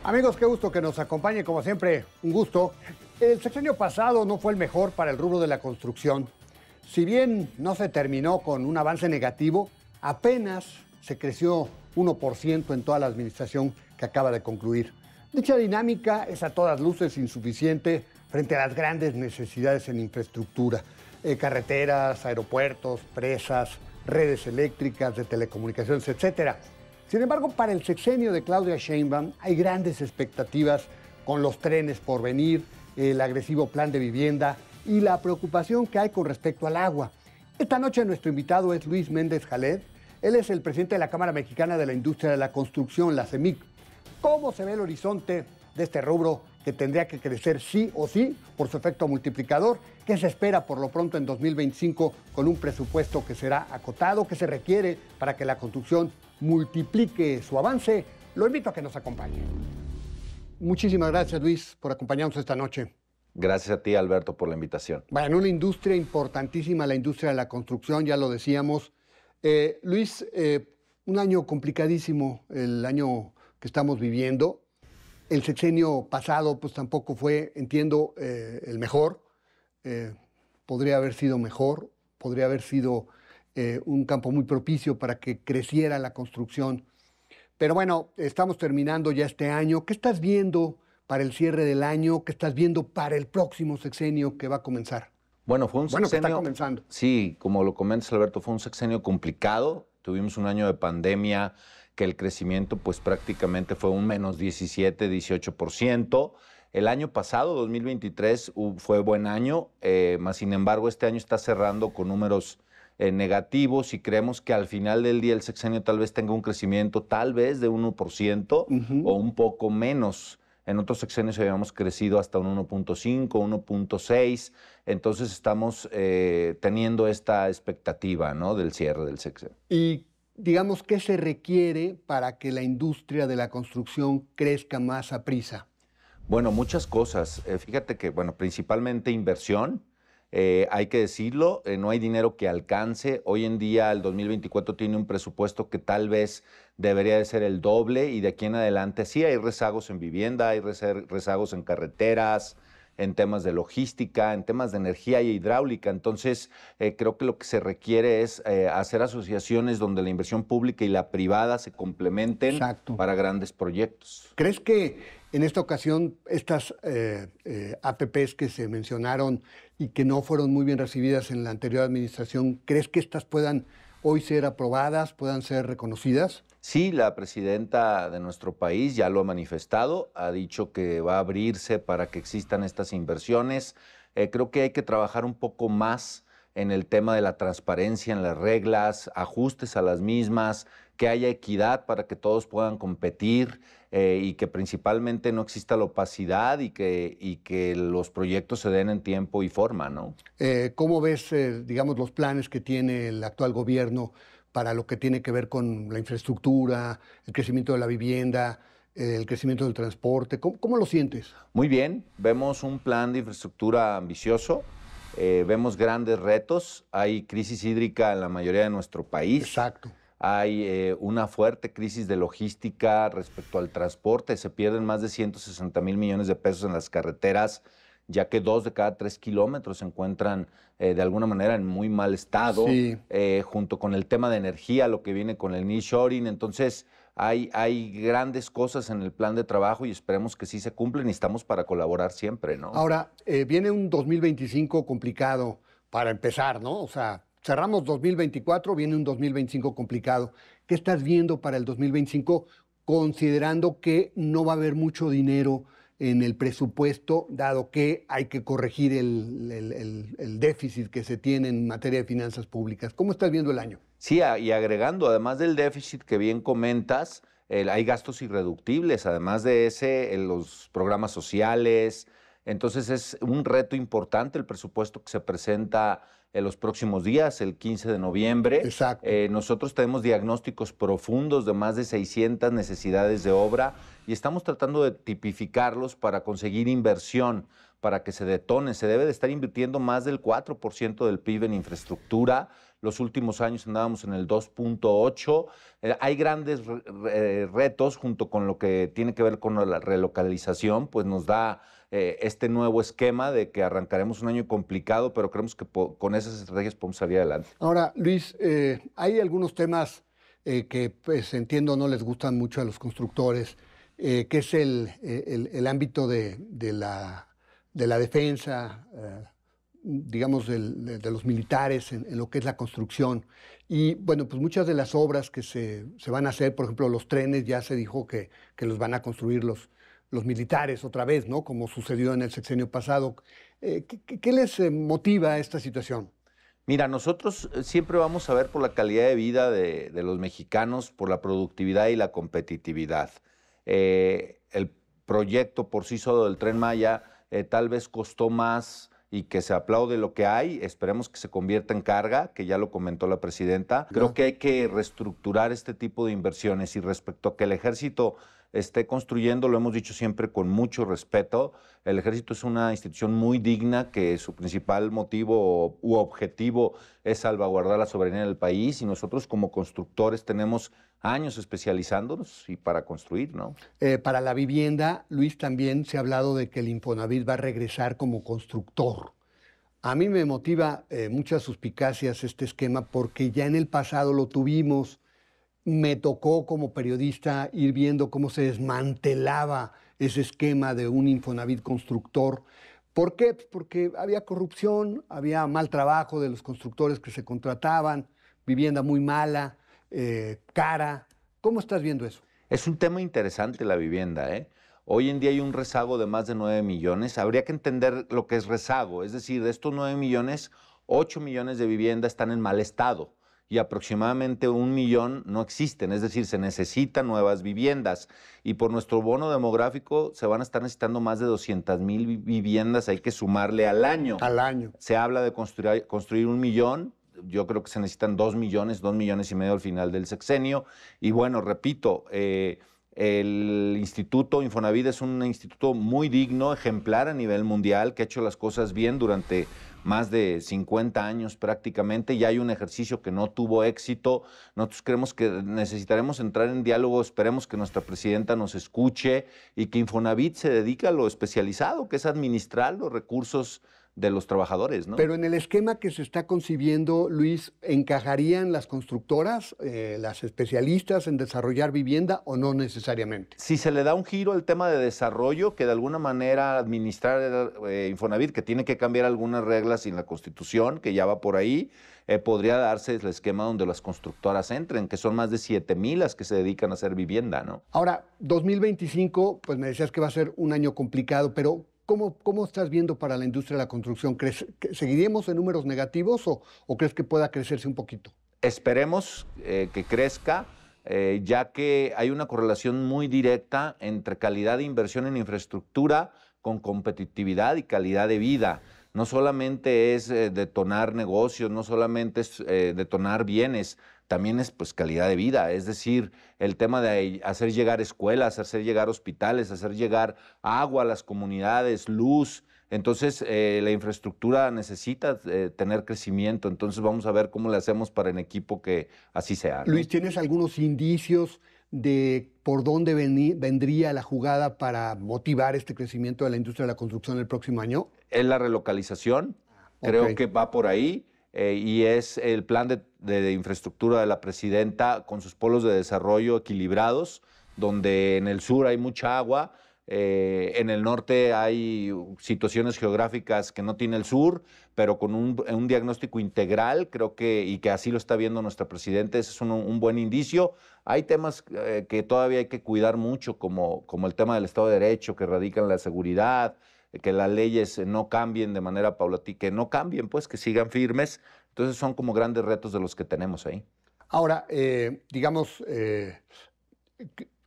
Amigos, qué gusto que nos acompañe, como siempre, un gusto. El sexenio pasado no fue el mejor para el rubro de la construcción. Si bien no se terminó con un avance negativo, apenas se creció 1% en toda la administración que acaba de concluir. Dicha dinámica es a todas luces insuficiente frente a las grandes necesidades en infraestructura, carreteras, aeropuertos, presas, redes eléctricas, de telecomunicaciones, etcétera. Sin embargo, para el sexenio de Claudia Sheinbaum hay grandes expectativas con los trenes por venir, el agresivo plan de vivienda y la preocupación que hay con respecto al agua. Esta noche nuestro invitado es Luis Méndez Jaled. Él es el presidente de la Cámara Mexicana de la Industria de la Construcción, la CEMIC. ¿Cómo se ve el horizonte de este rubro que tendría que crecer sí o sí por su efecto multiplicador? ¿Qué se espera por lo pronto en 2025 con un presupuesto que será acotado? ¿Qué se requiere para que la construcción multiplique su avance? Lo invito a que nos acompañe. Muchísimas gracias, Luis, por acompañarnos esta noche. Gracias a ti, Alberto, por la invitación. Bueno, una industria importantísima, la industria de la construcción, ya lo decíamos. Luis, un año complicadísimo, el año que estamos viviendo. El sexenio pasado, pues tampoco fue, entiendo, el mejor. Podría haber sido mejor, podría haber sido un campo muy propicio para que creciera la construcción. Pero bueno, estamos terminando ya este año. ¿Qué estás viendo para el cierre del año? ¿Qué estás viendo para el próximo sexenio que va a comenzar? Bueno, fue un sexenio... que está comenzando. Sí, como lo comentas, Alberto, fue un sexenio complicado. Tuvimos un año de pandemia que el crecimiento pues prácticamente fue un menos 17, 18%. El año pasado, 2023, fue buen año, más sin embargo este año está cerrando con números negativos y creemos que al final del día el sexenio tal vez tenga un crecimiento tal vez de 1% o un poco menos. En otros sexenios habíamos crecido hasta un 1.5, 1.6, entonces estamos teniendo esta expectativa, ¿no?, del cierre del sexenio. Y digamos, ¿qué se requiere para que la industria de la construcción crezca más a prisa? Bueno, muchas cosas. Fíjate que, bueno, principalmente inversión. Hay que decirlo, no hay dinero que alcance. Hoy en día el 2024 tiene un presupuesto que tal vez debería de ser el doble y de aquí en adelante sí hay rezagos en vivienda, hay rezagos en carreteras, en temas de logística, en temas de energía y hidráulica. Entonces, creo que lo que se requiere es hacer asociaciones donde la inversión pública y la privada se complementen. Exacto. Para grandes proyectos. ¿Crees que en esta ocasión estas APPs que se mencionaron y que no fueron muy bien recibidas en la anterior administración, crees que estas puedan hoy ser aprobadas, puedan ser reconocidas? Sí, la presidenta de nuestro país ya lo ha manifestado, ha dicho que va a abrirse para que existan estas inversiones. Creo que hay que trabajar un poco más en el tema de la transparencia en las reglas, ajustes a las mismas, que haya equidad para que todos puedan competir y que principalmente no exista la opacidad y que los proyectos se den en tiempo y forma, ¿no? ¿Cómo ves, digamos, los planes que tiene el actual gobierno para lo que tiene que ver con la infraestructura, el crecimiento de la vivienda, el crecimiento del transporte? ¿Cómo lo sientes? Muy bien, vemos un plan de infraestructura ambicioso. Vemos grandes retos, hay crisis hídrica en la mayoría de nuestro país. Exacto. Hay una fuerte crisis de logística respecto al transporte, se pierden más de 160,000 millones de pesos en las carreteras, ya que 2 de cada 3 kilómetros se encuentran de alguna manera en muy mal estado, sí. Junto con el tema de energía, lo que viene con el nearshoring. Entonces hay grandes cosas en el plan de trabajo y esperemos que sí se cumplen y estamos para colaborar siempre, ¿no? Ahora, viene un 2025 complicado para empezar, ¿no? O sea, cerramos 2024, viene un 2025 complicado. ¿Qué estás viendo para el 2025 considerando que no va a haber mucho dinero en el presupuesto, dado que hay que corregir el déficit que se tiene en materia de finanzas públicas? ¿Cómo estás viendo el año? Sí, y agregando, además del déficit que bien comentas, hay gastos irreductibles, además de ese, los programas sociales. Entonces es un reto importante el presupuesto que se presenta en los próximos días, el 15 de noviembre. Exacto. Nosotros tenemos diagnósticos profundos de más de 600 necesidades de obra y estamos tratando de tipificarlos para conseguir inversión, para que se detone. Se debe de estar invirtiendo más del 4% del PIB en infraestructura. Los últimos años andábamos en el 2.8. Hay grandes retos junto con lo que tiene que ver con la relocalización, pues nos da este nuevo esquema de que arrancaremos un año complicado, pero creemos que con esas estrategias podemos salir adelante. Ahora, Luis, hay algunos temas que pues entiendo no les gustan mucho a los constructores, que es el ámbito de la defensa, digamos, de los militares en lo que es la construcción. Y bueno, pues muchas de las obras que se van a hacer, por ejemplo, los trenes, ya se dijo que los van a construir los militares otra vez, ¿no? Como sucedió en el sexenio pasado. ¿Qué les motiva esta situación? Mira, nosotros siempre vamos a ver por la calidad de vida de los mexicanos, por la productividad y la competitividad. El proyecto por sí solo del Tren Maya tal vez costó más y que se aplaude lo que hay. Esperemos que se convierta en carga, que ya lo comentó la presidenta. Creo que hay que reestructurar este tipo de inversiones, y respecto a que el ejército esté construyendo, lo hemos dicho siempre con mucho respeto. El ejército es una institución muy digna, que su principal motivo u objetivo es salvaguardar la soberanía del país, y nosotros como constructores tenemos años especializándonos y para construir, ¿no? Para la vivienda, Luis, también se ha hablado de que el Infonavit va a regresar como constructor. A mí me motiva muchas suspicacias este esquema, porque ya en el pasado lo tuvimos. Me tocó como periodista ir viendo cómo se desmantelaba ese esquema de un Infonavit constructor. ¿Por qué? Pues porque había corrupción, había mal trabajo de los constructores que se contrataban, vivienda muy mala, cara. ¿Cómo estás viendo eso? Es un tema interesante la vivienda, ¿eh? Hoy en día hay un rezago de más de 9 millones. Habría que entender lo que es rezago. Es decir, de estos 9 millones, 8 millones de viviendas están en mal estado y aproximadamente 1 millón no existen. Es decir, se necesitan nuevas viviendas. Y por nuestro bono demográfico se van a estar necesitando más de 200,000 viviendas. Hay que sumarle al año. Al año. Se habla de construir 1 millón. Yo creo que se necesitan 2 millones, 2 millones y medio al final del sexenio. Y bueno, repito, el Instituto Infonavit es un instituto muy digno, ejemplar a nivel mundial, que ha hecho las cosas bien durante más de 50 años prácticamente. Ya hay un ejercicio que no tuvo éxito. Nosotros creemos que necesitaremos entrar en diálogo. Esperemos que nuestra presidenta nos escuche y que Infonavit se dedique a lo especializado, que es administrar los recursos de los trabajadores, ¿no? Pero en el esquema que se está concibiendo, Luis, ¿encajarían las constructoras, las especialistas en desarrollar vivienda, o no necesariamente? Si se le da un giro al tema de desarrollo, que de alguna manera administrar Infonavit, que tiene que cambiar algunas reglas en la Constitución, que ya va por ahí, podría darse el esquema donde las constructoras entren, que son más de 7,000 las que se dedican a hacer vivienda, ¿no? Ahora, 2025, pues me decías que va a ser un año complicado, pero ¿cómo estás viendo para la industria de la construcción? ¿Crees que seguiríamos en números negativos o crees que pueda crecerse un poquito? Esperemos que crezca, ya que hay una correlación muy directa entre calidad de inversión en infraestructura con competitividad y calidad de vida. No solamente es detonar negocios, no solamente es detonar bienes, también es pues calidad de vida. Es decir, el tema de hacer llegar escuelas, hacer llegar hospitales, hacer llegar agua a las comunidades, luz. Entonces, la infraestructura necesita tener crecimiento. Entonces, vamos a ver cómo le hacemos para en equipo que así sea, ¿no? Luis, ¿tienes algunos indicios de por dónde vendría la jugada para motivar este crecimiento de la industria de la construcción el próximo año? Es la relocalización, creo que va por ahí, y es el plan de infraestructura de la presidenta con sus polos de desarrollo equilibrados, donde en el sur hay mucha agua, en el norte hay situaciones geográficas que no tiene el sur, pero con un diagnóstico integral, creo y que así lo está viendo nuestra presidenta. Ese es un buen indicio. Hay temas que todavía hay que cuidar mucho, como el tema del Estado de Derecho, que radican la seguridad, que las leyes no cambien de manera paulatina, que no cambien, pues, que sigan firmes. Entonces son como grandes retos de los que tenemos ahí. Ahora, digamos,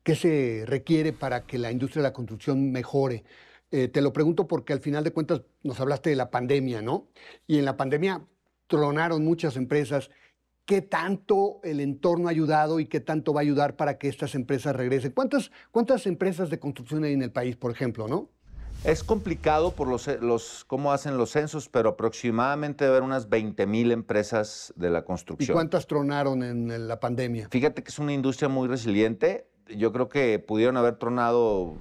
¿qué se requiere para que la industria de la construcción mejore? Te lo pregunto porque al final de cuentas nos hablaste de la pandemia, ¿no? Y en la pandemia tronaron muchas empresas. ¿Qué tanto el entorno ha ayudado y qué tanto va a ayudar para que estas empresas regresen? ¿Cuántas empresas de construcción hay en el país, por ejemplo, no? Es complicado por cómo hacen los censos, pero aproximadamente debe haber unas 20,000 empresas de la ¿Y construcción. cuántas tronaron en la pandemia? Fíjate que es una industria muy resiliente. Yo creo que pudieron haber tronado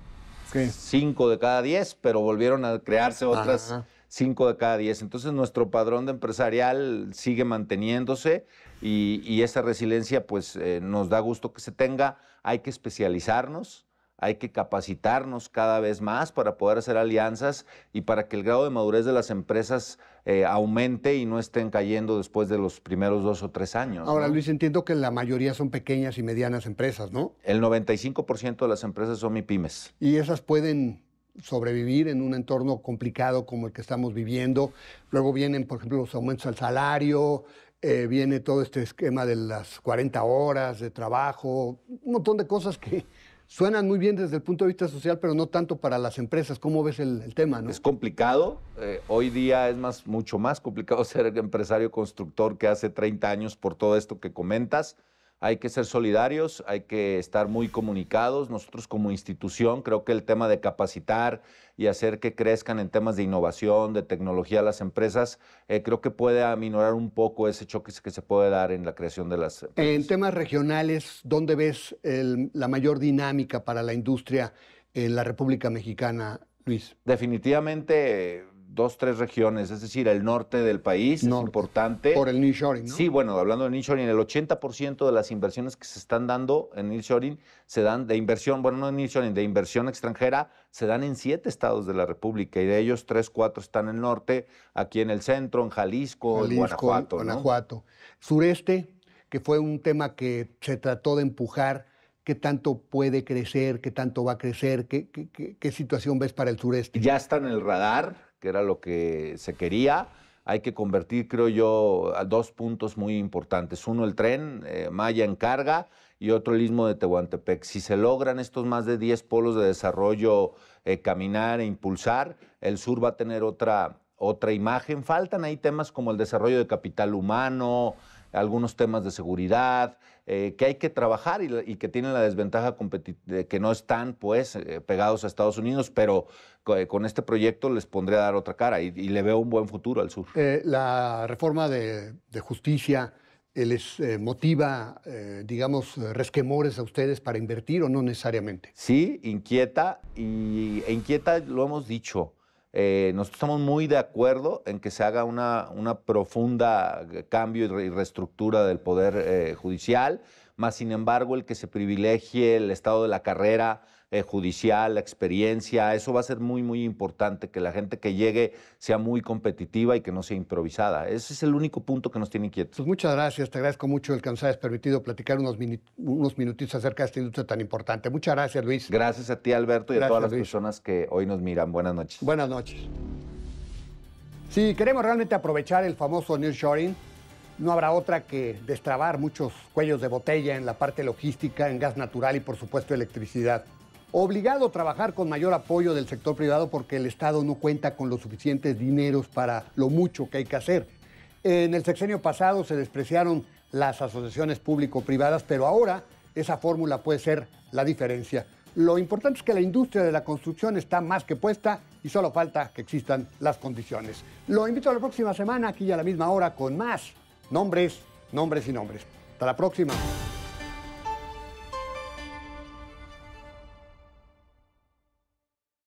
¿Qué? 5 de cada 10, pero volvieron a crearse otras Ajá. 5 de cada 10. Entonces nuestro padrón de empresarial sigue manteniéndose y esa resiliencia pues nos da gusto que se tenga. Hay que especializarnos, hay que capacitarnos cada vez más para poder hacer alianzas y para que el grado de madurez de las empresas aumente y no estén cayendo después de los primeros 2 o 3 años. Ahora, ¿no? Luis, entiendo que la mayoría son pequeñas y medianas empresas, ¿no? El 95% de las empresas son MIPYMES. Y esas pueden sobrevivir en un entorno complicado como el que estamos viviendo. Luego vienen, por ejemplo, los aumentos al salario, viene todo este esquema de las 40 horas de trabajo, un montón de cosas que suenan muy bien desde el punto de vista social, pero no tanto para las empresas. ¿Cómo ves el tema, no? Es complicado. Hoy día es mucho más complicado ser empresario constructor que hace 30 años por todo esto que comentas. Hay que ser solidarios, hay que estar muy comunicados. Nosotros como institución creo que el tema de capacitar y hacer que crezcan en temas de innovación, de tecnología las empresas, creo que puede aminorar un poco ese choque que se puede dar en la creación de las empresas. En temas regionales, ¿dónde ves la mayor dinámica para la industria en la República Mexicana, Luis? Definitivamente 2, 3 regiones, es decir, el norte del país Norte. es importante. Por el nearshoring, ¿no? Sí, bueno, hablando de nearshoring, el 80% de las inversiones que se están dando en nearshoring se dan de inversión, bueno, no de nearshoring, de inversión extranjera, se dan en 7 estados de la República y de ellos 3, 4 están en el norte, aquí en el centro, en Jalisco, en Guanajuato. ¿no? Guanajuato. Sureste, que fue un tema que se trató de empujar. ¿Qué tanto puede crecer? ¿Qué tanto va a crecer? ¿Qué situación ves para el sureste? Ya está en el radar, que era lo que se quería. Hay que convertir, creo yo, a 2 puntos muy importantes. Uno, el tren Maya en carga y otro, el istmo de Tehuantepec. Si se logran estos más de 10 polos de desarrollo caminar e impulsar, el sur va a tener otra imagen. Faltan ahí temas como el desarrollo de capital humano, algunos temas de seguridad, que hay que trabajar y que tienen la desventaja de que no están pues pegados a Estados Unidos, pero con este proyecto les pondré a dar otra cara y le veo un buen futuro al sur. La reforma de justicia les motiva, digamos, resquemores a ustedes para invertir o no necesariamente. Sí, inquieta lo hemos dicho. Nosotros estamos muy de acuerdo en que se haga una profunda cambio y reestructura del Poder Judicial, más sin embargo el que se privilegie el estado de la carrera judicial, la experiencia, eso va a ser muy, muy importante, que la gente que llegue sea muy competitiva y que no sea improvisada. Ese es el único punto que nos tiene inquietos. Pues muchas gracias, te agradezco mucho el que nos hayas permitido platicar unos minutitos acerca de esta industria tan importante. Muchas gracias, Luis. Gracias a ti, Alberto, y Gracias, a todas las Luis. personas que hoy nos miran. Buenas noches. Buenas noches. Si queremos realmente aprovechar el famoso nearshoring, no habrá otra que destrabar muchos cuellos de botella en la parte logística, en gas natural y, por supuesto, electricidad. Obligado a trabajar con mayor apoyo del sector privado porque el Estado no cuenta con los suficientes dineros para lo mucho que hay que hacer. En el sexenio pasado se despreciaron las asociaciones público-privadas, pero ahora esa fórmula puede ser la diferencia. Lo importante es que la industria de la construcción está más que puesta y solo falta que existan las condiciones. Lo invito a la próxima semana, aquí a la misma hora, con más nombres y nombres. Hasta la próxima.